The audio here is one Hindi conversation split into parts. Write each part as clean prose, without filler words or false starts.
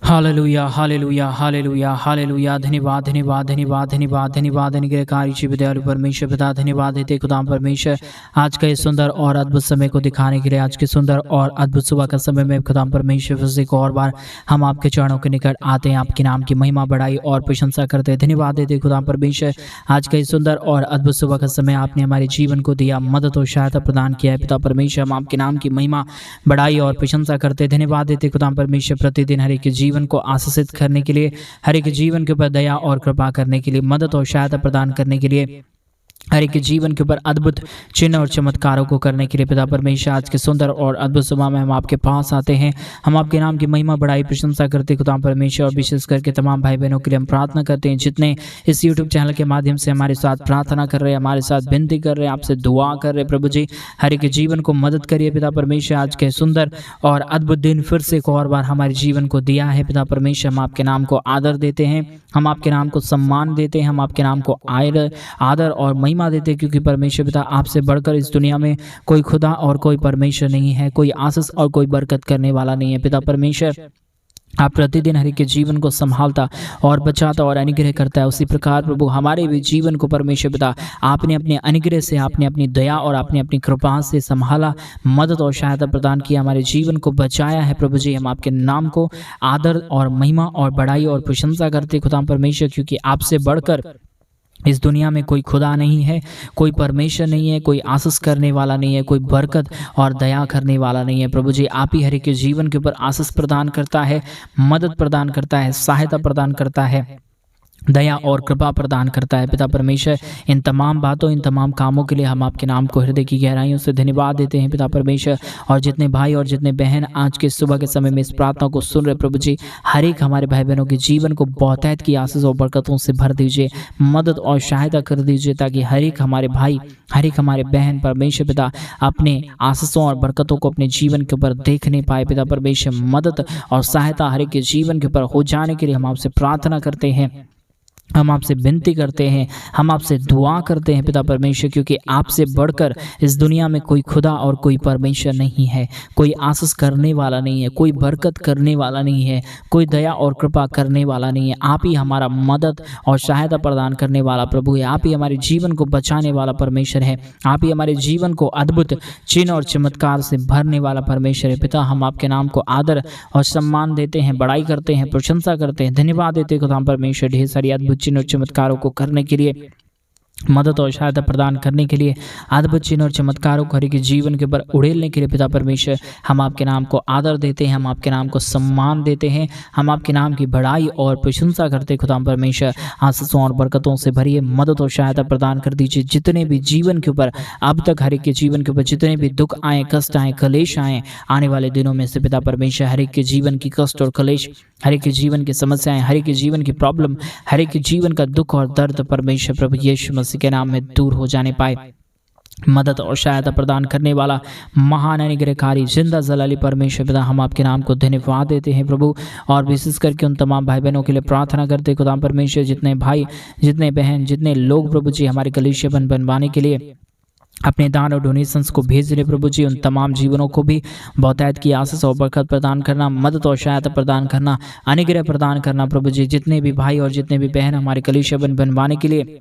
Hallelujah hallelujah hallelujah hallelujah. धन्यवाद धन्यवाद धन्यवाद धन्यवाद धन्यवाद अनुग्रहकारी जी विद्यालु परमेश्वर पिता, धन्यवाद देते खुदा परमेश्वर आज का इस सुंदर और अद्भुत समय को दिखाने के लिए, आज के सुंदर और अद्भुत सुबह का समय में खुदा परमेश्वर फिर से एक और बार हम आपके चरणों के निकट आते हैं, आपके नाम की महिमा बढ़ाई और प्रशंसा करते हैं। धन्यवाद देते खुदा परमेश्वर आज का इस सुंदर और अद्भुत सुबह का समय आपने हमारे जीवन को दिया, मदद और सहायता प्रदान किया है। पिता परमेश्वर हम आपके नाम की महिमा बढ़ाई और प्रशंसा करते हैं। धन्यवाद देते खुदा परमेश्वर प्रतिदिन हर एक जीवन को आशीषित करने के लिए, हर एक जीवन के ऊपर दया और कृपा करने के लिए, मदद और सहायता प्रदान करने के लिए, हर एक जीवन के ऊपर अद्भुत चिन्ह और चमत्कारों को करने के लिए पिता परमेश्वर आज के सुंदर और अद्भुत सुबह में हम आपके पास आते हैं। हम आपके नाम की महिमा बढ़ाई प्रशंसा करते खुदा परमेश्वर, और विशेष करके तमाम भाई बहनों के लिए हम प्रार्थना करते हैं जितने इस यूट्यूब चैनल के माध्यम से हमारे साथ प्रार्थना कर रहे हैं, हमारे साथ विनती कर रहे हैं, आपसे दुआ कर रहे हैं। प्रभु जी हर एक जीवन को मदद करिए पिता परमेश्वर। आज के सुंदर और अद्भुत दिन फिर से एक और बार हमारे जीवन को दिया है पिता परमेश्वर। हम आपके नाम को आदर देते हैं, हम आपके नाम को सम्मान देते हैं, हम आपके नाम को आदर और महिमा देते, क्योंकि परमेश्वर पिता आपसे बढ़कर इस दुनिया में कोई खुदा और कोई परमेश्वर नहीं है, कोई आशीष और कोई बरकत करने वाला नहीं है। पिता परमेश्वर आप प्रतिदिन हर एक के जीवन को संभालता और बचाता और अनुग्रह करता है। उसी प्रकार प्रभु हमारे भी जीवन को परमेश्वर पिता आपने अपने अनुग्रह से, आपने अपनी दया और आपने अपनी कृपा से संभाला, मदद और सहायता प्रदान किया, हमारे जीवन को बचाया है। प्रभु जी हम आपके नाम को आदर और महिमा और बढ़ाई और प्रशंसा करते खुदा परमेश्वर, क्योंकि आपसे बढ़कर इस दुनिया में कोई खुदा नहीं है, कोई परमेश्वर नहीं है, कोई आशीष करने वाला नहीं है, कोई बरकत और दया करने वाला नहीं है। प्रभु जी आप ही हर एक के जीवन के ऊपर आशीष प्रदान करता है, मदद प्रदान करता है, सहायता प्रदान करता है, दया और कृपा प्रदान करता है। पिता परमेश्वर इन तमाम बातों, इन तमाम कामों के लिए हम आपके नाम को हृदय की गहराइयों से धन्यवाद देते हैं पिता परमेश्वर। और जितने भाई और जितने बहन आज के सुबह के समय में इस प्रार्थना को सुन रहे प्रभु जी, हर एक हमारे भाई बहनों के जीवन को बहुतायत की आशीष और बरकतों से भर दीजिए, मदद और सहायता कर दीजिए, ताकि हर एक हमारे भाई, हर एक हमारे बहन परमेश्वर पिता अपने आशीषों और बरकतों को अपने जीवन के ऊपर देखने पाए। पिता परमेश्वर मदद और सहायता हर एक के जीवन के ऊपर हो जाने के लिए हम आपसे प्रार्थना करते हैं, हम आपसे विनती करते हैं, हम आपसे दुआ करते हैं पिता परमेश्वर, क्योंकि आपसे बढ़कर इस दुनिया में कोई खुदा और कोई परमेश्वर नहीं है, कोई आशीष करने वाला नहीं है, कोई बरकत करने वाला नहीं है, कोई दया और कृपा करने वाला नहीं है। आप ही हमारा मदद और सहायता प्रदान करने वाला प्रभु है, आप ही हमारे जीवन को बचाने वाला परमेश्वर है, आप ही हमारे जीवन को अद्भुत चिन्ह और चमत्कार से भरने वाला परमेश्वर है। पिता हम आपके नाम को आदर और सम्मान देते हैं, बड़ाई करते हैं, प्रशंसा करते हैं, धन्यवाद देते हैं खुदा परमेश्वर ढेर सारी अद्भुत चिन्ह और चमत्कारों को करने के लिए, मदद और सहायता प्रदान करने के लिए, अद्भुत चिन्ह और चमत्कारों को हर एक जीवन के ऊपर उड़ेलने के लिए पिता परमेश्वर हम आपके नाम को आदर देते हैं, हम आपके नाम को सम्मान देते हैं, हम आपके नाम की बढ़ाई और प्रशंसा करते हैं। खुदा परमेश्वर आशीषों और बरकतों से भरिए, मदद और सहायता प्रदान कर दीजिए। जितने भी जीवन के ऊपर अब तक हर एक के जीवन के ऊपर जितने भी दुख आए, कष्ट आए, कलेश आए, आने वाले दिनों में से पिता परमेश्वर हर एक के जीवन की कष्ट और कलेश, हर एक के जीवन की समस्याएं, हर एक के जीवन की प्रॉब्लम, हर एक के जीवन का दुख और दर्द परमेश्वर प्रभु यीशु मसीह के नाम में दूर हो जाने पाए। मदद और सहायता प्रदान करने वाला महान अनुग्रहकारी जिंदा जलाली परमेश्वर पिता हम आपके नाम को धन्यवाद देते हैं प्रभु। और विशेष करके उन तमाम भाई बहनों के लिए प्रार्थना करते खुदा परमेश्वर, जितने भाई, जितने बहन, जितने लोग प्रभु जी हमारे कलीसिया बनवाने के लिए अपने दान और डोनेशंस को भेज रहे प्रभु जी, उन तमाम जीवनों को भी बहुतायत की आशीष और बरकत प्रदान करना, मदद और सहायता प्रदान करना, अनुग्रह प्रदान करना प्रभु जी। जितने भी भाई और जितने भी बहन हमारे कलीसिया बनवाने के लिए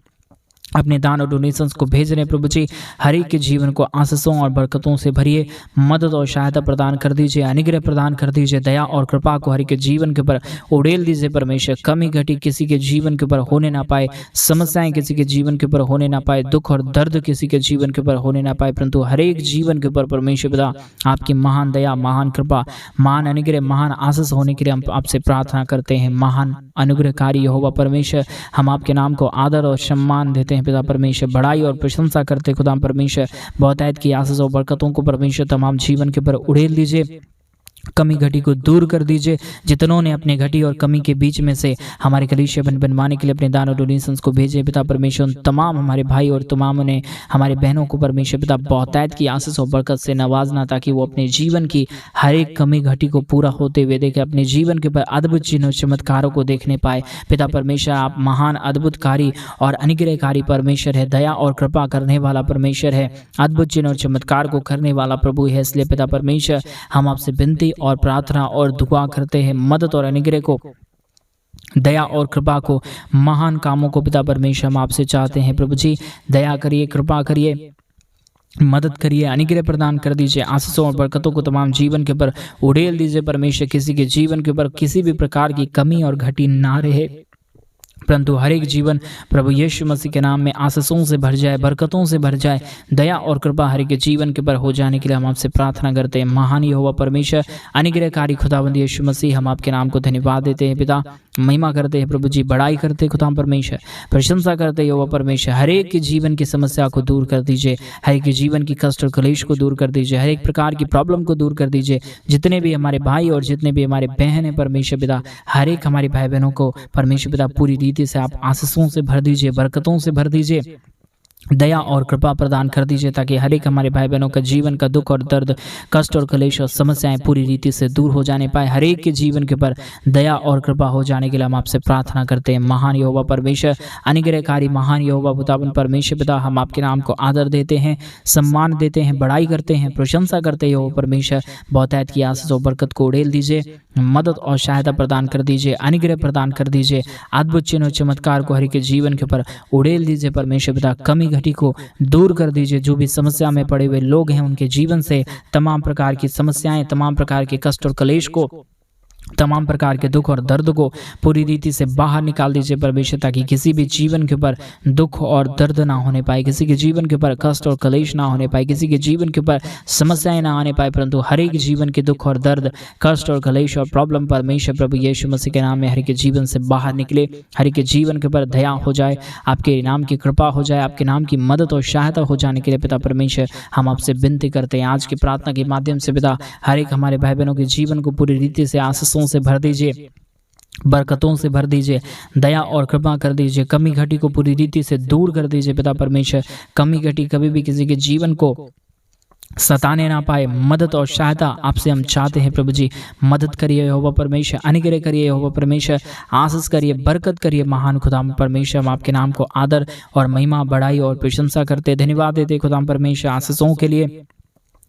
अपने दान और डोनेशंस को भेज रहे हैं प्रभु जी, हर एक के जीवन को आशीषों और बरकतों से भरिए, मदद और सहायता प्रदान कर दीजिए, अनुग्रह प्रदान कर दीजिए, दया और कृपा को हर एक के जीवन के ऊपर उड़ेल दीजिए परमेश्वर। कमी घटी किसी के जीवन के ऊपर होने ना पाए, समस्याएं किसी के जीवन के ऊपर होने ना पाए, दुख और दर्द किसी के जीवन के ऊपर होने ना पाए, परंतु हर एक जीवन के ऊपर परमेश्वर पिता आपकी महान दया, महान कृपा, महान अनुग्रह, महान आशीष होने के लिए हम आपसे प्रार्थना करते हैं। महान अनुग्रहकारी यहोवा परमेश्वर हम आपके नाम को आदर और सम्मान देते हैं पिता परमेश्वर, बढ़ाई और प्रशंसा करते खुदा परमेश्वर। बहुतायत की आशीष और बरकतों को परमेश्वर तमाम जीवन के ऊपर उड़ेल दीजिए, कमी घटी को दूर कर दीजिए। जितनों ने अपने घटी और कमी के बीच में से हमारे कलीसिया बनवाने के लिए अपने दान और डोनेशंस को भेजे पिता परमेश्वर, उन तमाम हमारे भाई और तमाम ने हमारे बहनों को परमेश्वर पिता बहुतायत की आशीष और बरकत से नवाजना, ताकि वो अपने जीवन की हर एक कमी घटी को पूरा होते हुए देखे, अपने जीवन के ऊपर अद्भुत चिन्ह और चमत्कारों को देखने पाए। पिता परमेश्वर आप महान अद्भुतकारी और अनुग्रहकारी परमेश्वर है, दया और कृपा करने वाला परमेश्वर है, अद्भुत चिन्ह और चमत्कार को करने वाला प्रभु है। इसलिए पिता परमेश्वर हम आपसे विनती और प्रार्थना और दुआ करते हैं। मदद और अनुग्रह को, दया और कृपा को, महान कामों को पिता परमेश्वर हम आपसे चाहते हैं। प्रभु जी दया करिए, कृपा करिए, मदद करिए, अनुग्रह प्रदान कर दीजिए। आशीषों और बरकतों को तमाम जीवन के ऊपर उड़ेल दीजिए परमेश्वर। किसी के जीवन के ऊपर किसी भी प्रकार की कमी और घटी ना रहे, परंतु हर एक जीवन प्रभु यीशु मसीह के नाम में आशीषों से भर जाए, बरकतों से भर जाए। दया और कृपा हर एक के जीवन के ऊपर हो जाने के लिए हम आपसे प्रार्थना करते हैं। महान यहोवा परमेश्वर, अनुग्रहकारी खुदावंद यीशु मसीह, हम आपके नाम को धन्यवाद देते हैं पिता, महिमा करते हैं प्रभु जी, बड़ाई करते हैं खुदा परमेश्वर, प्रशंसा करते हैं यहोवा परमेश्वर। हर एक के जीवन की समस्या को दूर कर दीजिए, हर एक के जीवन की कष्ट और क्लेश को दूर कर दीजिए, हर एक प्रकार की प्रॉब्लम को दूर कर दीजिए। जितने भी हमारे भाई और जितने भी हमारे बहन हैं परमेश्वर पिता, हर एक हमारे भाई बहनों को परमेश्वर पिता पूरी रीति से आप आशीषों से भर दीजिए, बरकतों से भर दीजिए, दया और कृपा प्रदान कर दीजिए, ताकि हर एक हमारे भाई बहनों का जीवन का दुख और दर्द, कष्ट और क्लेश और समस्याएं पूरी रीति से दूर हो जाने पाए। हर एक के जीवन के ऊपर दया और कृपा हो जाने के लिए हम आपसे प्रार्थना करते हैं। महान यहोवा परमेश्वर, अनुग्रहकारी महान यहोवा खुदावंद परमेश्वर पिता, हम आपके नाम को आदर देते हैं, सम्मान देते हैं, बड़ाई करते हैं, प्रशंसा करते हैं यहोवा परमेश्वर। बहुतायत की आशीष और बरकत को उड़ेल दीजिए, मदद और सहायता प्रदान कर दीजिए, अनुग्रह प्रदान कर दीजिए, अद्भुत चिन्ह और चमत्कार को हर एक के जीवन के ऊपर उड़ेल दीजिए परमेश्वर पिता। कमी घटी को दूर कर दीजिए। जो भी समस्या में पड़े हुए लोग हैं उनके जीवन से तमाम प्रकार की समस्याएं, तमाम प्रकार के कष्ट और क्लेश को, तमाम प्रकार के दुख और दर्द को पूरी रीति से बाहर निकाल दीजिए परमेश्वर, ताकि किसी भी जीवन के ऊपर दुख और दर्द ना होने पाए, किसी के जीवन के ऊपर कष्ट और क्लेश ना होने पाए, किसी के जीवन के ऊपर समस्याएं ना आने पाए, परंतु हर एक जीवन के दुख और दर्द, कष्ट और क्लेश और प्रॉब्लम परमेश्वर प्रभु यीशु मसीह के नाम में हर एक के जीवन से बाहर निकले। हर एक के जीवन के ऊपर दया हो जाए, आपके नाम की कृपा हो जाए, आपके नाम की मदद और सहायता हो जाने के लिए पिता परमेश्वर हम आपसे विनती करते हैं। आज की प्रार्थना के माध्यम से पिता हर एक हमारे भाई बहनों के जीवन को पूरी रीति से आशीषों से भर दीजिए, बरकतों से भर दीजिए, दया और कृपा कर दीजिए। कमी घटी को पूरी रीति से दूर कर दीजिए पिता परमेश्वर। कमी घटी कभी भी किसी के जीवन को सताने ना पाए। मदद और सहायता आपसे हम चाहते हैं प्रभु जी। मदद करिए यहोवा परमेश्वर, अनुग्रह करिए यहोवा परमेश्वर, आशीष करिए, बरकत करिए महान खुदा परमेश्वर। हम आपके नाम को आदर और महिमा, बड़ाई और प्रशंसा करते, धन्यवाद देते खुदा परमेश्वर, आशीषों के लिए,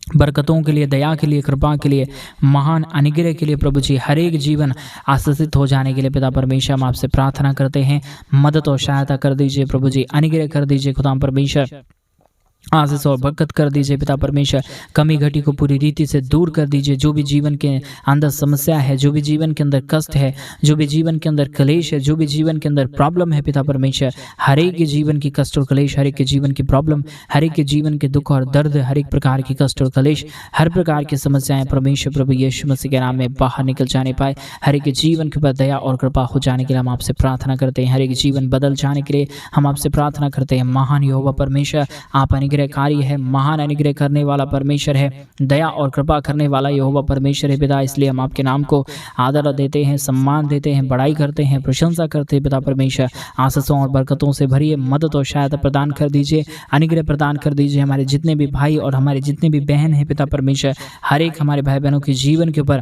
बरकतों के लिए, दया के लिए, कृपा के लिए, महान अनुग्रह के लिए प्रभु जी। हर एक जीवन आशीषित हो जाने के लिए पिता परमेश्वर हम आपसे प्रार्थना करते हैं। मदद और सहायता कर दीजिए प्रभु जी, अनुग्रह कर दीजिए खुदा परमेश्वर, आशीष और बरकत कर दीजिए पिता परमेश्वर। कमी घटी को पूरी रीति से दूर कर दीजिए। जो भी जीवन के अंदर समस्या है, जो भी जीवन के अंदर कष्ट है, जो भी जीवन के अंदर क्लेश है, जो भी जीवन के अंदर प्रॉब्लम है पिता परमेश्वर, हर एक के जीवन की कष्ट और क्लेश, हर एक के जीवन की प्रॉब्लम, हर एक के जीवन के दुख और दर्द, हर एक प्रकार की कष्ट और क्लेश, हर प्रकार की समस्याएं परमेश्वर प्रभु यीशु मसीह के नाम में बाहर निकल जाने पाए। हर एक के जीवन के ऊपर दया और कृपा हो जाने के लिए हम आपसे प्रार्थना करते हैं। हर एक जीवन बदल जाने के लिए हम आपसे प्रार्थना करते हैं। महान यहोवा परमेश्वर, आप अनुग्रहकारी है, महान अनुग्रह करने वाला परमेश्वर है, दया और कृपा करने वाला यहोवा परमेश्वर है पिता। इसलिए हम आपके नाम को आदर देते हैं, सम्मान देते हैं, बड़ाई करते हैं, प्रशंसा करते हैं पिता परमेश्वर। आशीषों और बरकतों से भरिए, मदद और सहायता प्रदान कर दीजिए, अनुग्रह प्रदान कर दीजिए। हमारे जितने भी भाई और हमारे जितने भी बहन हैं पिता परमेश्वर, हर एक हमारे भाई बहनों के जीवन के ऊपर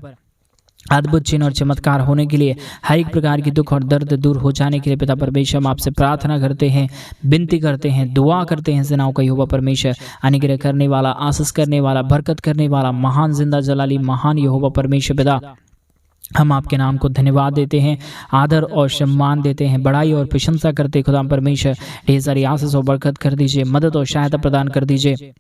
अद्भुत चिन्ह और चमत्कार होने के लिए, हर एक प्रकार की दुख और दर्द दूर हो जाने के लिए पिता परमेश्वर हम आपसे प्रार्थना करते हैं, विनती करते हैं, दुआ करते हैं। सेनाओं का यहोवा परमेश्वर, अनुग्रह करने वाला, आशीष करने वाला, बरकत करने वाला, महान जिंदा जलाली महान यहोवा परमेश्वर पिता, हम आपके नाम को धन्यवाद देते हैं, आदर और सम्मान देते हैं, बड़ाई और प्रशंसा करते खुदा परमेश्वर। ढेर सारी आशीष और बरकत कर दीजिए, मदद और सहायता प्रदान कर दीजिए,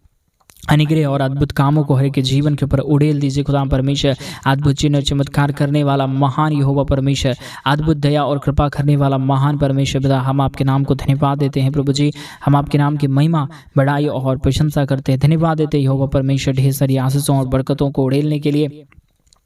अनुग्रह और अद्भुत कामों को हर एक के जीवन के ऊपर उड़ेल दीजिए खुदा परमेश्वर। अद्भुत चिन्ह और चमत्कार करने वाला महान यहोवा परमेश्वर, अद्भुत दया और कृपा करने वाला महान परमेश्वर पिता, हम आपके नाम को धन्यवाद देते हैं प्रभु जी। हम आपके नाम की महिमा, बड़ाई और प्रशंसा करते हैं, धन्यवाद देते हैं यहोवा परमेश्वर। ढेर सारी आशीषों और बरकतों को उड़ेलने के लिए,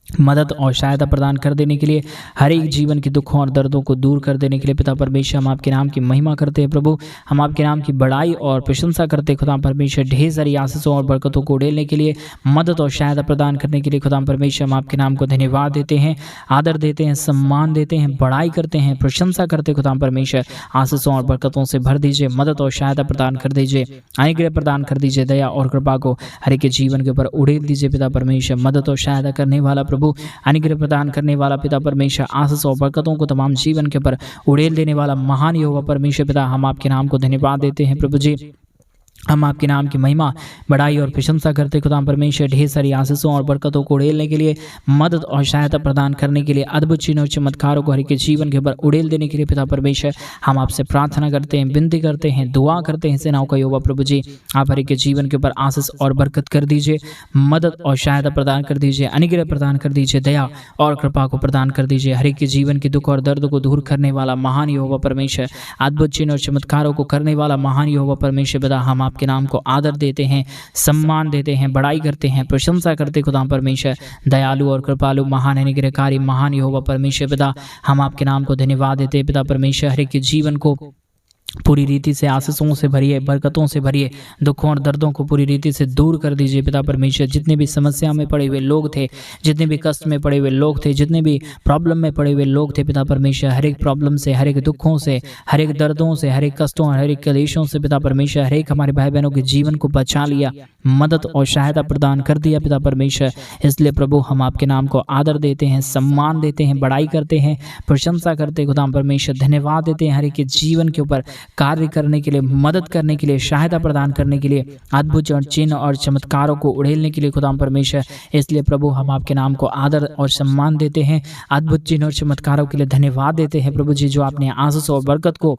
मदद और सहायता प्रदान कर देने के लिए, हर एक जीवन के दुखों और दर्दों को दूर कर देने के लिए पिता परमेश्वर हम आपके नाम की महिमा करते हैं प्रभु। हम आपके नाम की बड़ाई और प्रशंसा करते हैं खुदा परमेश्वर। ढेर सारी आशीषों और बरकतों को उड़ेलने के लिए, मदद और सहायता प्रदान करने के लिए खुदा परमेश्वर हम आपके नाम को धन्यवाद देते हैं, आदर देते हैं, सम्मान देते हैं, बड़ाई करते हैं, प्रशंसा करते खुदा परमेश्वर। आशीषों और बरकतों से भर दीजिए, मदद और सहायता प्रदान कर दीजिए, अनुग्रह प्रदान कर दीजिए, दया और कृपा को हर एक के जीवन के ऊपर उड़ेल दीजिए पिता परमेश्वर। मदद और सहायता करने वाला प्रभु, अनुग्रह प्रदान करने वाला पिता परमेश्वर, आशीष और बरकतों को तमाम जीवन के ऊपर उड़ेल देने वाला महान यहोवा परमेश्वर पिता, हम आपके नाम को धन्यवाद देते हैं प्रभु जी। हम आपके नाम की महिमा, बड़ाई और प्रशंसा करते खुदा परमेश्वर। ढेर सारी आशीषों और बरकतों को उड़ेलने के लिए, मदद और सहायता प्रदान करने के लिए, अद्भुत चिन्ह और चमत्कारों को हर एक के जीवन के ऊपर उड़ेल देने के लिए पिता परमेश्वर हम आपसे प्रार्थना करते हैं, विनती करते हैं, दुआ करते हैं। सेनाओं का यहोवा प्रभु जी, आप हर एक के जीवन के ऊपर आशीष और बरकत कर दीजिए, मदद और सहायता प्रदान कर दीजिए, अनुग्रह प्रदान कर दीजिए, दया और कृपा को प्रदान कर दीजिए। हर एक के जीवन के दुख और दर्द को दूर करने वाला महान यहोवा परमेश्वर, अद्भुत चिन्ह और चमत्कारों को करने वाला महान यहोवा परमेश्वर पिता, हम आपके नाम को आदर देते हैं, सम्मान देते हैं, बड़ाई करते हैं, प्रशंसा करते खुदा परमेश्वर। दयालु और कृपालु महान अनुग्रहकारी महान यहोवा परमेश्वर पिता, हम आपके नाम को धन्यवाद देते हैं पिता परमेश्वर। हर एक के जीवन को पूरी रीति से आशीषों से भरिए, बरकतों से भरिए, दुखों और दर्दों को पूरी रीति से दूर कर दीजिए पिता परमेश्वर। जितने भी समस्या में पड़े हुए लोग थे, जितने भी कष्ट में पड़े हुए लोग थे, जितने भी प्रॉब्लम में पड़े हुए लोग थे पिता परमेश्वर, हर एक प्रॉब्लम से, हर एक दुखों से, हर एक दर्दों से, हर एक कष्टों, हर एक कलेशों से पिता परमेश्वर, हर एक हमारे भाई बहनों के जीवन को बचा लिया, मदद और सहायता प्रदान कर दिया पिता परमेश्वर। इसलिए प्रभु हम आपके नाम को आदर देते हैं, सम्मान देते हैं, बड़ाई करते हैं, प्रशंसा करते हैं खुदा परमेश्वर। धन्यवाद देते हैं हर एक के जीवन के ऊपर कार्य करने के लिए, मदद करने के लिए, सहायता प्रदान करने के लिए, अद्भुत और चिन्ह और चमत्कारों को उड़ेलने के लिए खुदा परमेश्वर। इसलिए प्रभु हम आपके नाम को आदर और सम्मान देते हैं, अद्भुत चिन्ह और चमत्कारों के लिए धन्यवाद देते हैं प्रभु जी, जो आपने आशीष और बरकत को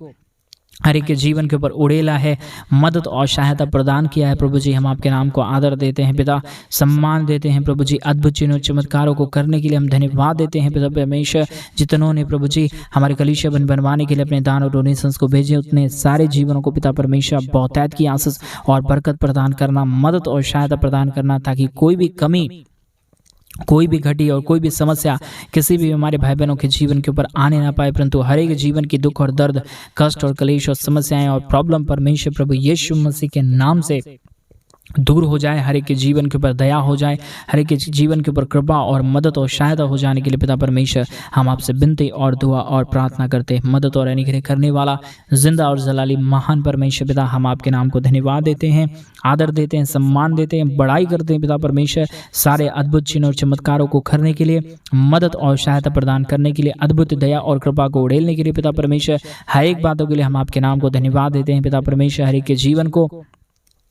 हर एक के जीवन के ऊपर उड़ेला है, मदद और सहायता प्रदान किया है प्रभु जी। हम आपके नाम को आदर देते हैं पिता, सम्मान देते हैं प्रभु जी। अद्भुत चिन्ह और चमत्कारों को करने के लिए हम धन्यवाद देते हैं पिता परमेश्वर। जितनों ने प्रभु जी हमारे कलीसिया बनवाने के लिए अपने दान और डोनेशंस को भेजे, उतने सारे जीवनों को पिता परमेश्वर बहुतायत की आशीष और बरकत प्रदान करना, मदद और सहायता प्रदान करना, ताकि कोई भी कमी, कोई भी घटी और कोई भी समस्या किसी भी हमारे भाई बहनों के जीवन के ऊपर आने ना पाए, परंतु हर एक जीवन की दुख और दर्द, कष्ट और कलेश और समस्याएं और प्रॉब्लम परमेश्वर प्रभु यीशु मसीह के नाम से दूर हो जाए। हर एक के जीवन के ऊपर दया हो जाए, हर एक के जीवन के ऊपर कृपा और मदद और सहायता हो जाने के लिए पिता परमेश्वर हम आपसे विनती और दुआ और प्रार्थना करते हैं। मदद और अनुग्रह करने वाला जिंदा और जलाली महान परमेश्वर पिता, हम आपके नाम को धन्यवाद देते हैं, आदर देते हैं, सम्मान देते हैं, बड़ाई करते हैं पिता परमेश्वर। सारे अद्भुत चिन्ह और चमत्कारों को करने के लिए, मदद और सहायता प्रदान करने के लिए, अद्भुत दया और कृपा को उड़ेलने के लिए पिता परमेश्वर, हर एक बातों के लिए हम आपके नाम को धन्यवाद देते हैं पिता परमेश्वर। हर एक के जीवन को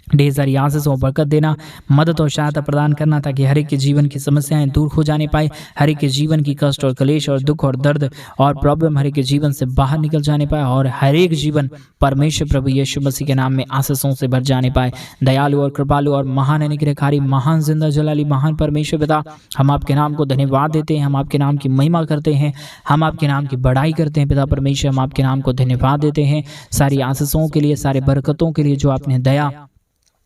ढेर सारी आशीष और बरकत देना, मदद और सहायता प्रदान करना, ताकि हर एक के जीवन की समस्याएं दूर हो जाने पाए, हर एक के जीवन की कष्ट और कलेश और दुख और दर्द और प्रॉब्लम हर एक के जीवन से बाहर निकल जाने पाए, और हर एक जीवन परमेश्वर प्रभु यीशु मसीह के नाम में आशीषों से भर जाने पाए। दयालु और कृपालु और महान अनुग्रहकारी महान जिंदा जलाली महान परमेश्वर पिता, हम आपके नाम को धन्यवाद देते हैं, हम आपके नाम की महिमा करते हैं, हम आपके नाम की बड़ाई करते हैं पिता परमेश्वर। हम आपके नाम को धन्यवाद देते हैं सारी आशीषों के लिए, सारे बरकतों के लिए, जो आपने दया,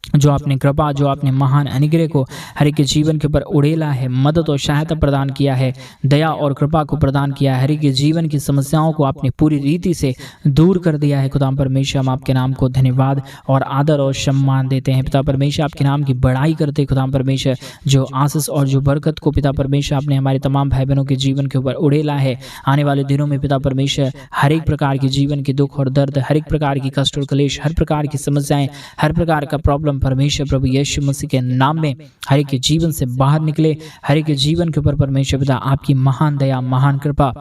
जो आपने कृपा, जो आपने महान अनुग्रह को हर एक के जीवन के ऊपर उड़ेला है, मदद और सहायता प्रदान किया है, दया और कृपा को प्रदान किया है, हर एक के जीवन की समस्याओं को आपने पूरी रीति से दूर कर दिया है खुदा परमेश्वर। हम आपके नाम को धन्यवाद और आदर और सम्मान देते हैं पिता परमेश्वर। आपके नाम की बड़ाई करते हैं खुदा परमेश्वर। जो आशीष और जो बरकत को पिता परमेश्वर आपने हमारे तमाम भाई बहनों के जीवन के ऊपर उड़ेला है, आने वाले दिनों में पिता परमेश्वर हर एक प्रकार के जीवन के दुख और दर्द, हर एक प्रकार की कष्ट और कलेश, हर प्रकार की समस्याएं, हर प्रकार का प्रॉब्लम परमेश्वर प्रभु यीशु मसीह के नाम में हर एक के जीवन से बाहर निकले। हर एक के जीवन के ऊपर परमेश्वर पिता आपकी महान दया, महान कृपा,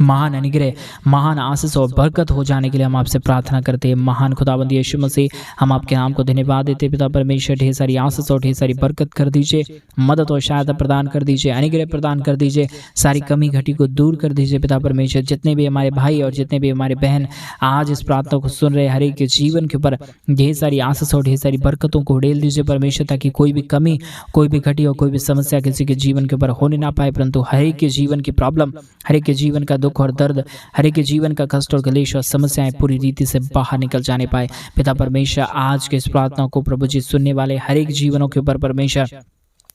महान अनुग्रह, महान आशीष और बरकत हो जाने के लिए हम आपसे प्रार्थना करते हैं। महान खुदावंद यीशु मसीह, हम आपके नाम को धन्यवाद देते हैं पिता परमेश्वर। ढेर सारी आशीष और ढेर सारी बरकत कर दीजिए, मदद और सहायता प्रदान कर दीजिए, अनुग्रह प्रदान कर दीजिए, सारी कमी घटी को दूर कर दीजिए पिता परमेश्वर। जितने भी हमारे भाई और जितने भी हमारे बहन आज इस प्रार्थना को सुन रहे, हर एक के जीवन के ऊपर ढेर सारी आशीष और ढेर सारी बरकतों को उड़ेल दीजिए परमेश्वर, ताकि कोई भी कमी, कोई भी घटी और कोई भी समस्या किसी के जीवन के ऊपर होने ना पाए, परंतु हर एक के जीवन की प्रॉब्लम, हर एक के जीवन का दुख और दर्द, हर एक के जीवन का कष्ट और कलेश और समस्याएं पूरी रीति से बाहर निकल जाने पाए पिता परमेश्वर। आज के इस प्रार्थना को प्रभु जी सुनने वाले हर एक जीवनों के ऊपर परमेश्वर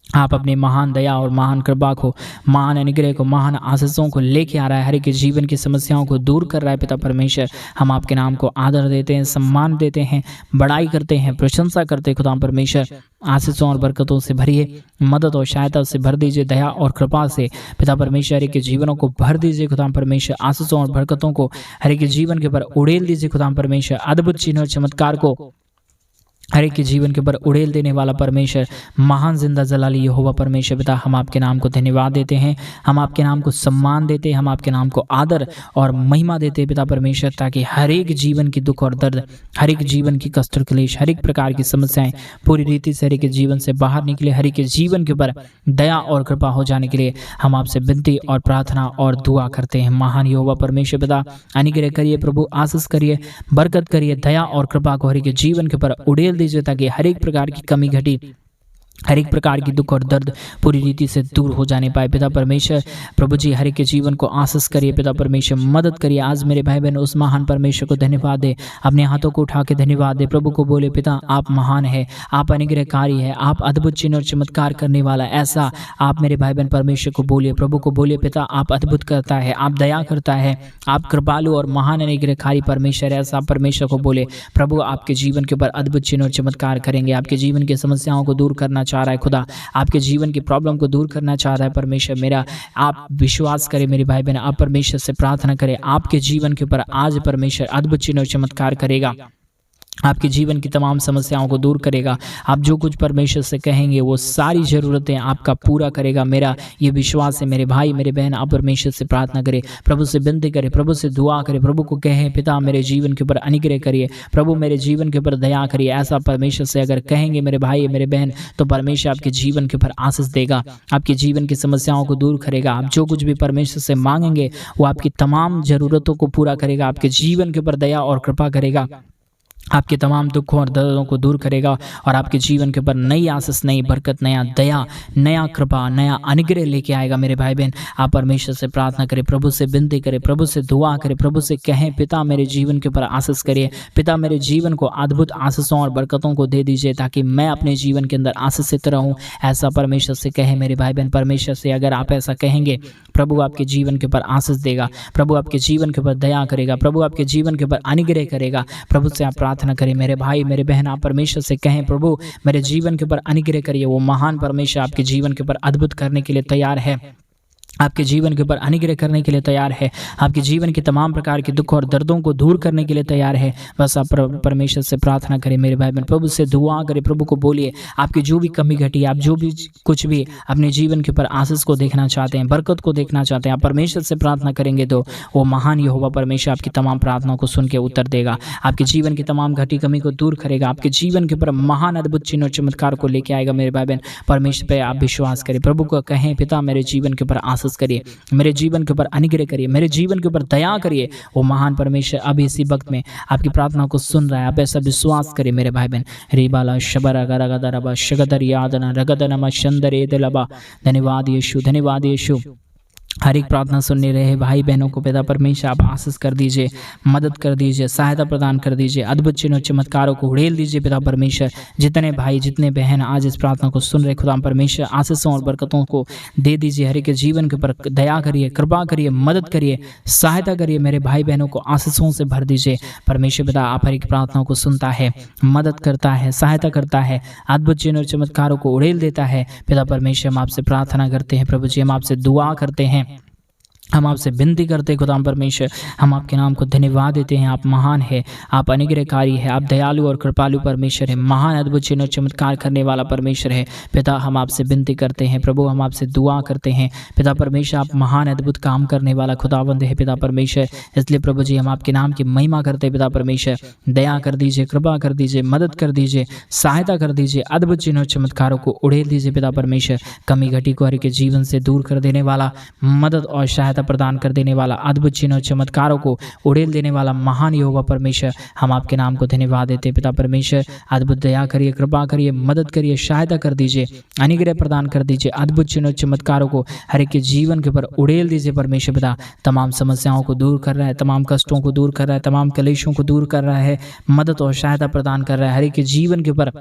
आप अपने महान दया और महान कृपा को, महान अनुग्रह को, महान आशीषों को लेके आ रहा है, हर एक के जीवन की समस्याओं को दूर कर रहा है पिता परमेश्वर। हम आपके नाम को आदर देते हैं, सम्मान देते हैं, बड़ाई करते हैं, प्रशंसा करते हैं खुदा परमेश्वर। आशीषों और बरकतों से भरिए, मदद और सहायता से भर दीजिए, दया और कृपा से पिता परमेश्वर हर एक के जीवनों को भर दीजिए खुदा परमेश्वर। आशीषों और बरकतों को हर एक के जीवन के ऊपर उड़ेल दीजिए खुदा परमेश्वर। अद्भुत चिन्ह और चमत्कार को हर एक के जीवन के ऊपर उड़ेल देने वाला परमेश्वर, महान जिंदा जलाली यहोवा परमेश्वर पिता, हम आपके नाम को धन्यवाद देते हैं, हम आपके नाम को सम्मान देते हैं, हम आपके नाम को आदर और महिमा देते हैं पिता परमेश्वर, ताकि हर एक जीवन की दुख और दर्द, हर एक जीवन की कष्ट और क्लेश, हर एक प्रकार की समस्याएं पूरी रीति से हर एक के जीवन से बाहर निकले, हर एक के जीवन के ऊपर दया और कृपा हो जाने के लिए हम आपसे विनती और प्रार्थना और दुआ करते हैं। महान यहोवा परमेश्वर पिता, अनुग्रह करिए प्रभु, आशीष करिए, बरकत करिए, दया और कृपा को हर एक के जीवन के ऊपर उड़ेल दीजिए, ताकि हर एक प्रकार की कमी घटी, हर एक प्रकार की दुख और दर्द पूरी रीति से दूर हो जाने पाए पिता परमेश्वर। प्रभु जी, हर एक के जीवन को आशीष करिए पिता परमेश्वर, मदद करिए। आज मेरे भाई बहन उस महान परमेश्वर को धन्यवाद दे, अपने हाथों को उठा के धन्यवाद दे, प्रभु को बोले पिता आप महान है, आप अनुग्रहकारी है, आप अद्भुत चिन्ह और चमत्कार करने वाला, ऐसा आप मेरे भाई बहन परमेश्वर को बोलिए। प्रभु को बोलिए पिता आप अद्भुत करता है, आप दया करता है, आप कृपालु और महान अनुग्रहकारी परमेश्वर, ऐसा परमेश्वर को बोले। प्रभु आपके जीवन के ऊपर अद्भुत चिन्ह और चमत्कार करेंगे, आपके जीवन की समस्याओं को दूर करना चाह रहा है खुदा, आपके जीवन की प्रॉब्लम को दूर करना चाह रहा है परमेश्वर मेरा। आप विश्वास करें मेरे भाई बहन, आप परमेश्वर से प्रार्थना करें, आपके जीवन के ऊपर आज परमेश्वर अद्भुत चिन्ह और चमत्कार करेगा, आपके जीवन की तमाम समस्याओं को दूर करेगा। आप जो कुछ परमेश्वर से कहेंगे वो सारी ज़रूरतें आपका पूरा करेगा, मेरा ये विश्वास है मेरे भाई मेरे बहन। आप परमेश्वर से प्रार्थना करें, प्रभु से विनती करें, प्रभु से दुआ करें, प्रभु को कहें पिता मेरे जीवन के ऊपर अनुग्रह करिए, प्रभु मेरे जीवन के ऊपर दया करिए। ऐसा परमेश्वर से अगर कहेंगे मेरे भाई मेरे बहन, तो परमेश्वर आपके जीवन के ऊपर आशीष देगा, आपके जीवन की समस्याओं को दूर करेगा। आप जो कुछ भी परमेश्वर से मांगेंगे वो आपकी तमाम ज़रूरतों को पूरा करेगा, आपके जीवन के ऊपर दया और कृपा करेगा, आपके तमाम दुखों और दर्दों को दूर करेगा, और आपके जीवन के ऊपर नई आशीष, नई बरकत, नया दया, नया कृपा, नया अनुग्रह लेके आएगा मेरे भाई बहन। आप परमेश्वर से प्रार्थना करें, प्रभु से विनती करें, प्रभु से दुआ करें, प्रभु से कहें पिता मेरे जीवन के ऊपर आशीष करिए, पिता मेरे जीवन को अद्भुत आशीषों और बरकतों को दे दीजिए, ताकि मैं अपने जीवन के अंदर आशीषित रहूं। ऐसा परमेश्वर से कहें मेरे भाई बहन। परमेश्वर से अगर आप ऐसा कहेंगे, प्रभु आपके जीवन के ऊपर आशीष देगा, प्रभु आपके जीवन के ऊपर दया करेगा, प्रभु आपके जीवन के ऊपर अनुग्रह करेगा। प्रभु से आप प्रार्थना करें मेरे भाई मेरे बहन, आप परमेश्वर से कहें प्रभु मेरे जीवन के ऊपर अनुग्रह करिए। वो महान परमेश्वर आपके जीवन के ऊपर अद्भुत करने के लिए तैयार है, आपके जीवन के ऊपर अनुग्रह करने के लिए तैयार है, आपके जीवन के तमाम प्रकार के दुख और दर्दों को दूर करने के लिए तैयार है। बस आप परमेश्वर से प्रार्थना करें मेरे भाई बहन, प्रभु से दुआ करें, प्रभु को बोलिए आपकी जो भी कमी घटी, आप जो भी कुछ भी अपने जीवन के ऊपर आशीष को देखना चाहते हैं, बरकत को देखना चाहते हैं, आप परमेश्वर से प्रार्थना करेंगे तो वो महान यहोवा परमेश्वर आपकी तमाम प्रार्थनाओं को सुन के उत्तर देगा, आपके जीवन की तमाम घटी कमी को दूर करेगा, आपके जीवन के ऊपर महान अद्भुत चिन्ह और चमत्कार को लेके आएगा मेरे भाई बहन। परमेश्वर पे आप विश्वास करें, प्रभु को कहें पिता मेरे जीवन के ऊपर आशीष करिए, मेरे जीवन के ऊपर अनुग्रह करिए, मेरे जीवन के ऊपर दया करिए। वो महान परमेश्वर अब इसी वक्त में आपकी प्रार्थना को सुन रहा है, आप ऐसा विश्वास करिए मेरे भाई बहन। रेबाला शबरा गरगदरबा शगदर यादना रगदनमा शंदरे दिलबा। धन्यवाद यीशु, धन्यवाद यीशु। हर एक प्रार्थना सुनने रहे भाई बहनों को पिता परमेश्वर आप आशीष कर दीजिए, मदद कर दीजिए, सहायता प्रदान कर दीजिए, अद्भुत चिन्ह और चमत्कारों को उड़ेल दीजिए पिता परमेश्वर। जितने भाई जितने बहन आज इस प्रार्थना को सुन रहे खुदा परमेश्वर, आशीषों और बरकतों को दे दीजिए, हर एक के जीवन के ऊपर दया करिए, कृपा करिए, मदद करिए, सहायता करिए, मेरे भाई बहनों को आशीषों से भर दीजिए। परमेश्वर पिता आप हर एक प्रार्थनाओं को सुनता है, मदद करता है, सहायता करता है, अद्भुत चिन्ह और चमत्कारों को उड़ेल देता है। पिता परमेश्वर हम आपसे प्रार्थना करते हैं, प्रभु जी हम आपसे दुआ करते हैं, हम आपसे विनती करते हैं खुदा परमेश्वर, हम आपके नाम को धन्यवाद देते हैं। आप महान है, आप अनुग्रहकारी है, आप दयालु और कृपालु परमेश्वर है, महान अद्भुत चिन्ह और चमत्कार करने वाला परमेश्वर है। पिता हम आपसे विनती करते हैं, प्रभु हम आपसे दुआ करते हैं। पिता परमेश्वर आप महान अद्भुत काम करने वाला खुदावंद है पिता परमेश्वर, इसलिए प्रभु जी हम आपके नाम की महिमा करते हैं। पिता परमेश्वर दया कर दीजिए, कृपा कर दीजिए, मदद कर दीजिए, सहायता कर दीजिए, अद्भुत चिन्ह और चमत्कारों को उड़ेल दीजिए पिता परमेश्वर। कमी घटी को हर के जीवन से दूर कर देने वाला, मदद और सहायता प्रदान कर देने वाला, अद्भुत चिन्ह और चमत्कारों को उड़ेल देने वाला महान यहोवा परमेश्वर, हम आपके नाम को धन्यवाद देते हैं। पिता परमेश्वर अद्भुत दया करिए, कृपा करिए, मदद करिए, सहायता कर दीजिए, अनुग्रह प्रदान कर दीजिए, अद्भुत चिन्ह और चमत्कारों को हर एक के जीवन के ऊपर उड़ेल दीजिए परमेश्वर। पिता तमाम समस्याओं को दूर कर रहा है, तमाम कष्टों को दूर कर रहा है, तमाम कलेशों को दूर कर रहा है, मदद और सहायता प्रदान कर रहा है, हर एक के जीवन के ऊपर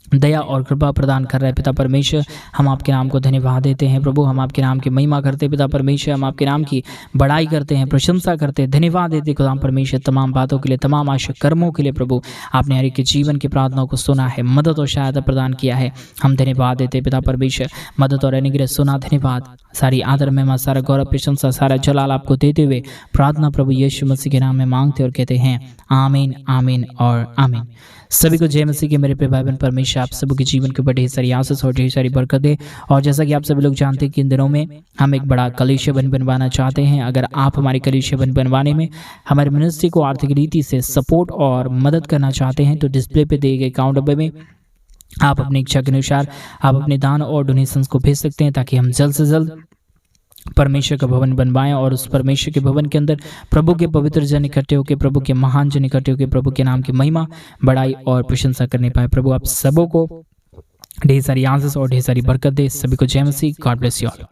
दया और कृपा प्रदान कर रहा है। पिता परमेश्वर हम आपके नाम को धन्यवाद देते हैं, प्रभु हम आपके नाम की महिमा करते हैं। पिता परमेश्वर हम आपके नाम की बड़ाई करते हैं, प्रशंसा करते हैं, धन्यवाद देते हैं खुदा परमेश्वर तमाम बातों के लिए, तमाम आशा कर्मों के लिए। प्रभु आपने हर एक के जीवन की प्रार्थनाओं को सुना है, मदद और सहायता प्रदान किया है, हम धन्यवाद देते हैं। पिता परमेश्वर मदद और अनुग्रह सुना, धन्यवाद। सारी आदर महिमा, सारा गौरव, प्रशंसा, सारा जलाल आपको देते हुए प्रार्थना प्रभु यीशु मसीह के नाम में मांगते और कहते हैं आमीन, आमीन और आमीन। सभी को जय मसीह के मेरे प्रिय भाई बहन। परमेश्वर आप सभी के जीवन के ऊपर ढेर सारी आशीष और ढेर सारी बरकत दे। और जैसा कि आप सभी लोग जानते हैं कि इन दिनों में हम एक बड़ा कलीसिया बनवाना चाहते हैं। अगर आप हमारी कलीसिया बनवाने में हमारे मिनिस्ट्री को आर्थिक रीति से सपोर्ट और मदद करना चाहते हैं तो डिस्प्ले पे दिए गए अकाउंट नंबर में आप अपनी इच्छा के अनुसार आप अपने दान और डोनेशंस को भेज सकते हैं, ताकि हम जल्द से जल्द परमेश्वर का भवन बनवाएं और उस परमेश्वर के भवन के अंदर प्रभु के पवित्र जन इकट्ठे होकर, प्रभु के महान जन इकट्ठे होकर प्रभु के नाम की महिमा, बड़ाई और प्रशंसा करने पाए। प्रभु आप सबों को ढेर सारी आशीष और ढेर सारी बरकत दे। सभी को जय मसीह। God bless you all.